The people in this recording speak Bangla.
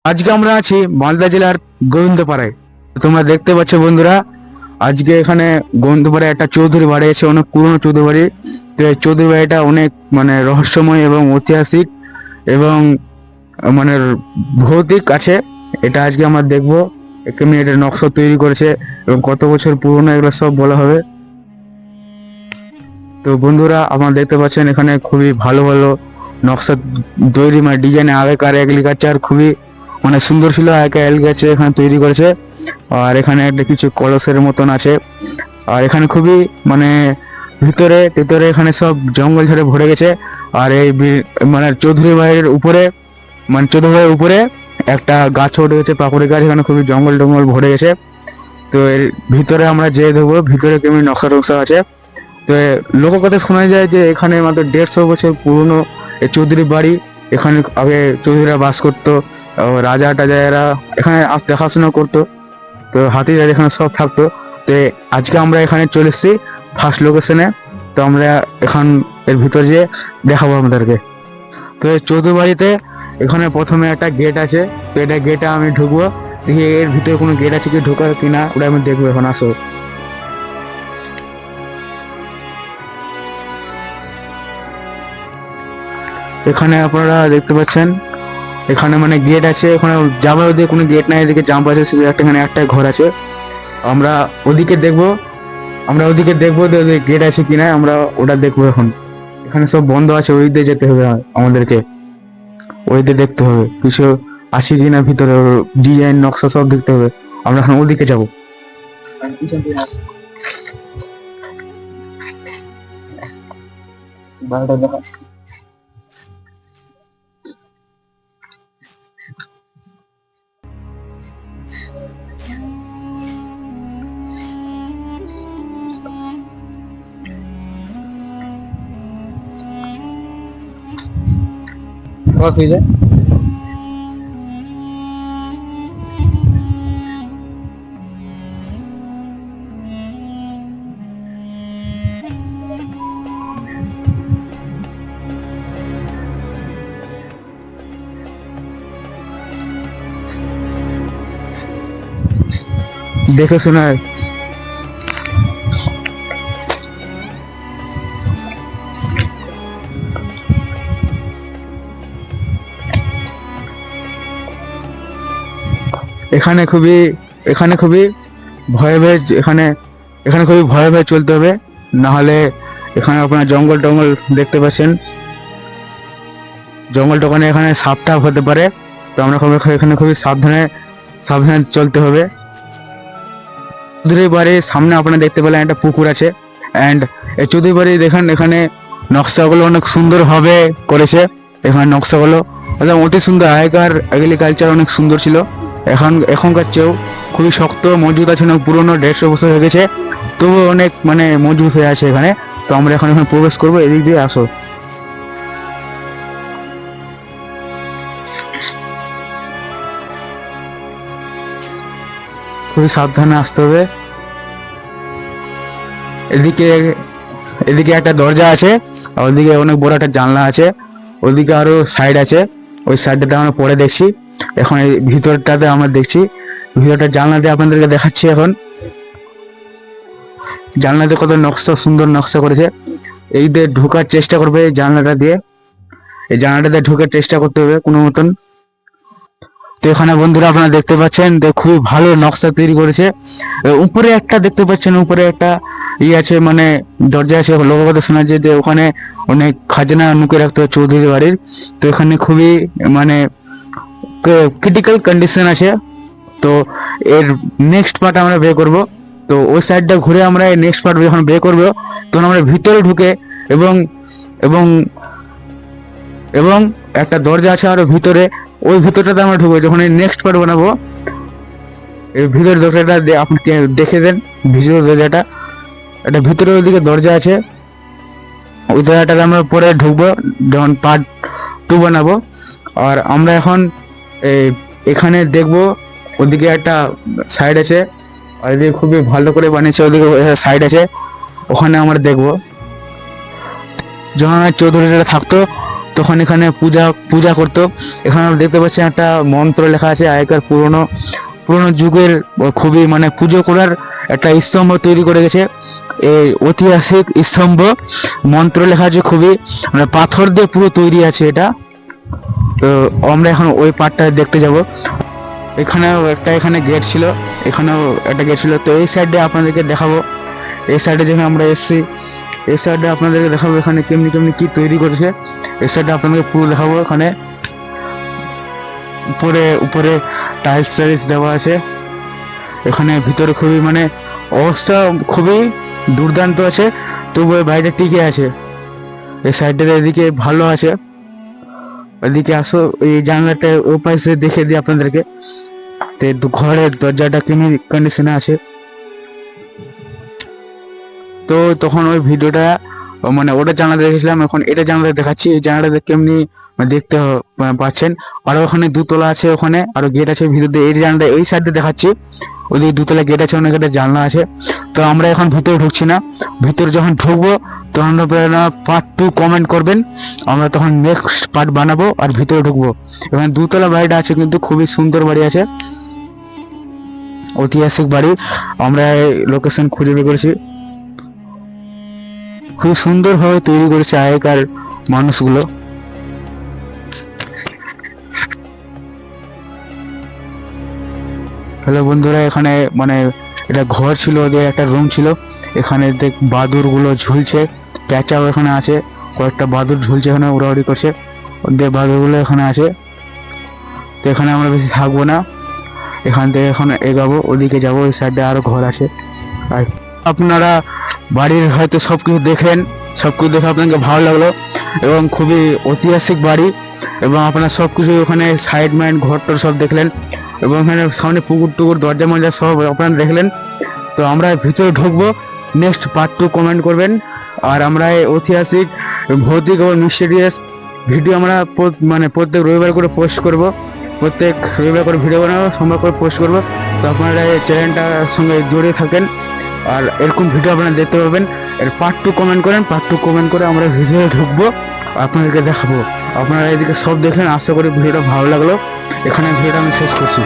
আজকে আমরা আছি মালদা জেলার গোবিন্দপাড়ায়। তোমরা দেখতে পাচ্ছ বন্ধুরা, আজকে এখানে গোবিন্দপাড়ায় একটা চৌধুরী বাড়ি আছে, অনেক পুরনো চৌধুরী বাড়ি। তো এই চৌধুরী বাড়িটা অনেক রহস্যময় এবং ঐতিহাসিক এবং মানে ভৌতিক আছে। এটা আজকে আমরা দেখবো কেমনি এটা নকশা তৈরি করেছে এবং কত বছর পুরনো, এগুলো সব বলা হবে। তো বন্ধুরা, আপনারা দেখতে পাচ্ছেন এখানে খুবই ভালো ভালো নকশা তৈরি, ডিজাইন আগেকার এগ্রিকালচার খুবই সুন্দর ছিল। আগেকার এগ্রিকালচার এখানে তৈরি করেছে। আর এখানে একটা কিছু কলসের মতন আছে। আর এখানে খুবই ভিতরে ভিতরে এখানে সব জঙ্গল ঝাড়ে ভরে গেছে। আর এই চৌধুরী ভাইয়ের উপরে চৌধুরী ভাইয়ের উপরে একটা গাছ উঠে গেছে, পাকুড়ি গাছ। এখানে খুবই জঙ্গল টঙ্গল ভরে গেছে। তো এর ভিতরে আমরা যেয়ে দেখবো ভিতরে কেমনি নকশা টকশা আছে। তো লোককথা শোনা যায় যে এখানে মাত্র 150 বছর পুরনো এই চৌধুরী বাড়ি। এখানে আগে চৌধুরীরা বাস করতো, রাজা টাজারা এখানে দেখাশোনা করতো। তো হাতিরা এখানে সব থাকতো। তো আজকে আমরা এখানে চলে এসেছি ফার্স্ট লোকেশনে। তো আমরা এখন এর ভিতর যেয়ে দেখাবো আমাদেরকে। তো এই চৌধুরী বাড়িতে এখানে প্রথমে একটা গেট আছে। তো এটা গেটে আমি ঢুকবো, দেখি এর ভিতরে কোনো গেট আছে কি ঢোকার কিনা, ওটা আমি দেখবো। এখন আসো। এখানে আপনারা দেখতে পাচ্ছেন এখানে গেট আছে। এখানে যাবার ওদিকে কোনো গেট নাই, এদিকে জাম্প আছে, শুধু এখানে একটাই ঘর আছে। আমরা ওদিকে দেখবো, গেট আছে কিনা আমরা ওটা দেখবো। এখন এখানে সব বন্ধ আছে, ওই দিকে যেতে হবে আমাদেরকে, ওই দিকে দেখতে হবে কিছু আছে কিনা ভিতরে, ডিজাইন নকশা সব দেখতে হবে। আমরা এখন ওদিকে যাবো। হয়ে যায় দেখে শোনায়। এখানে খুবই ভয়ে ভয়ে খুবই ভয়ে ভয়ে চলতে হবে, না হলে এখানে আপনার জঙ্গল টঙ্গল দেখতে পাচ্ছেন, জঙ্গল টঙ্গলে এখানে সাপ টাপ হতে পারে। তো আমরা এখানে খুবই সাবধানে চলতে হবে। চৌধুরী বাড়ির সামনে আপনারা দেখতে পেলেন একটা পুকুর আছে। অ্যান্ড এই চৌধুরী বাড়ি দেখেন, এখানে নকশাগুলো অনেক সুন্দর ভাবে করেছে। এখানে নকশাগুলো অতি সুন্দর, আগেকার এগ্রিকালচার অনেক সুন্দর ছিল। এখনকার চেয়েও খুবই শক্ত মজবুত আছে, অনেক পুরোনো 150 বছর হয়ে গেছে, তবু অনেক মজবুত হয়ে আছে এখানে। তো আমরা এখন প্রবেশ করবো, এদিক দিয়ে আসো। খুবই সাবধানে আসতে হবে। এদিকে একটা দরজা আছে, ওদিকে অনেক বড় একটা জানলা আছে, ওদিকে আরো সাইড আছে, ওই সাইডটাতে আমরা পরে দেখছি। এখন এই ভিতরটাতে আমরা দেখছি, ভিতরটা জানলাতে আপনাদেরকে দেখাচ্ছি। এখন জানলাতে কত নকশা, সুন্দর নকশা করেছে। এই দিয়ে ঢোকার চেষ্টা করবে, এই জানলাটাতে ঢোকার চেষ্টা করতে হবে কোনো মতন। তো এখানে বন্ধুরা আপনারা দেখতে পাচ্ছেন খুবই ভালো নকশা তৈরি করেছে। উপরে একটা দেখতে পাচ্ছেন, উপরে একটা আছে, দরজা আছে। লোককথা শোনা যায় যে ওখানে অনেক খাজনা নুকে রাখতে হয় চৌধুরী বাড়ির। তো এখানে খুবই ক্রিটিক্যাল কন্ডিশন আছে। তো এর নেক্সট পার্ট আমরা বের করব। তো ওই সাইডটা ঘুরে আমরা এই নেক্সট পার্ট যখন বের করবো, তখন আমরা ভিতরে ঢুকে এবং এবং এবং একটা দরজা আছে আরো ভিতরে, ওই ভিতরটাতে আমরা ঢুকবো। যখন এই নেক্সট পার্ট বানাবো, এই ভিতরের দরজাটা আপনি দেখে দেন, ভিতরের দরজাটা, এটা ভিতরে ওইদিকে দরজা আছে, ওই দরজাটাতে আমরা পরে ঢুকবো যখন পার্ট 2 বানাবো। আর আমরা এখন এখানে দেখবো, ওদিকে একটা সাইড আছে, আর এদিকে খুবই ভালো করে বানিয়েছে, ওদিকে সাইড আছে, ওখানে আমরা দেখবো। যখন চৌধুরীরা থাকতো তখন এখানে পূজা পূজা করতো। এখানে আমরা দেখতে পাচ্ছি একটা মন্ত্র লেখা আছে, আগেকার পুরনো পুরোনো যুগের খুবই মানে পুজো করার একটা স্তম্ভ তৈরি করে গেছে। এই ঐতিহাসিক স্তম্ভ, মন্ত্র লেখা আছে, খুবই মানে পাথর দিয়ে পুরো তৈরি আছে এটা। তো আমরা এখন ওই পার্টটা দেখতে যাব। এখানেও এখানে গেট ছিল, এখানেও একটা গেট ছিল। তো এই সাইডে আপনাদেরকে দেখাবো, এই সাইডে যখন আমরা এসেছি এই সাইডে আপনাদেরকে দেখাবো এখানে কেমনি কেমনি কি তৈরি করেছে। এই সাইডে আপনাদেরকে পুরো দেখাবো। এখানে উপরে উপরে টাইলস টাইলস দেওয়া আছে। এখানে ভিতরে খুবই মানে অবস্থা খুবই দুর্দান্ত আছে, তবু বাইরে টিকে আছে। এই সাইডের এদিকে ভালো আছে, ওইদিকে আসো, এই জানলাটা ও পাশে দেখে দিই আপনাদেরকে। তো ঘরের দরজাটা কেমন কন্ডিশনে আছে। তো তখন ওই ভিডিওটা মানে ওটা জানালা দেখেছিলাম, এখন এটা জানালা দেখাচ্ছি। এই জানালাটা কেমনি দেখতে পাচ্ছেন। আরো ওখানে দুতলা আছে, ওখানে আরো গেট আছে ভিতর দিয়ে। এই জানালাটা এই সাইডে দেখাচ্ছি, ওইদিকে দুতলা গেট আছে, অনেক একটা জানলা আছে। তো আমরা এখন ভিতরে ঢুকছি না, ভিতরে যখন ঢুকবো তখন আপনারা পার্ট 2 কমেন্ট করবেন, আমরা তখন নেক্সট পার্ট বানাবো আর ভিতরে ঢুকবো। এখানে দুতলা বাড়িটা আছে, কিন্তু খুবই সুন্দর বাড়ি আছে, ঐতিহাসিক বাড়ি। আমরা লোকেশন খুঁজে বের করেছি, খুব সুন্দরভাবে তৈরি করেছে আগেকার মানুষগুলো। হ্যালো বন্ধুরা, এখানে মানে এটা ঘর ছিল, ওদের একটা রুম ছিল। এখানে দেখ বাদুর গুলো ঝুলছে, প্যাঁচাও এখানে আছে, কয়েকটা বাদুর ঝুলছে এখানে, উড়াউড়ি করছে। ওদের বাদুর গুলো এখানে আছে। তো এখানে আমরা বেশি থাকবো না, এখান থেকে এখন এগাবো, ওদিকে যাবো। ওই সাইডে আরো ঘর আছে। আর আপনারা বাড়ির হয়তো সবকিছু দেখেন, সবকিছু দেখে আপনাকে ভালো লাগলো, এবং খুবই ঐতিহাসিক বাড়ি, এবং আপনারা সবকিছু ওখানে সাইড মাইড ঘর টর সব দেখলেন, এবং এখানে সামনে পুকুর টুকুর দরজা মরজা সব আপনারা দেখলেন। তো আমরা ভিতরে ঢুকবো, নেক্সট পার্ট 2 কমেন্ট করবেন। আর আমরা এই ঐতিহাসিক, ভৌতিক এবং মিস্টেরিয়াস ভিডিও আমরা মানে প্রত্যেক রবিবার করে পোস্ট করব, প্রত্যেক রবিবার করে ভিডিও বানাবো, সোমবার করে পোস্ট করব। তো আপনারা এই চ্যানেলটার সঙ্গে জড়িয়ে থাকেন, আর এরকম ভিডিও আপনারা দেখতে পাবেন। এর পার্ট 2 কমেন্ট করেন, পার্ট 2 কমেন্ট করে আমরা ভিডিও ঢুকবো, আপনাদেরকে দেখাবো। আপনারা এদিকে সব দেখলেন, আশা করি ভিডিওটা ভালো লাগলো। এখানে ভিডিওটা আমি শেষ করছি।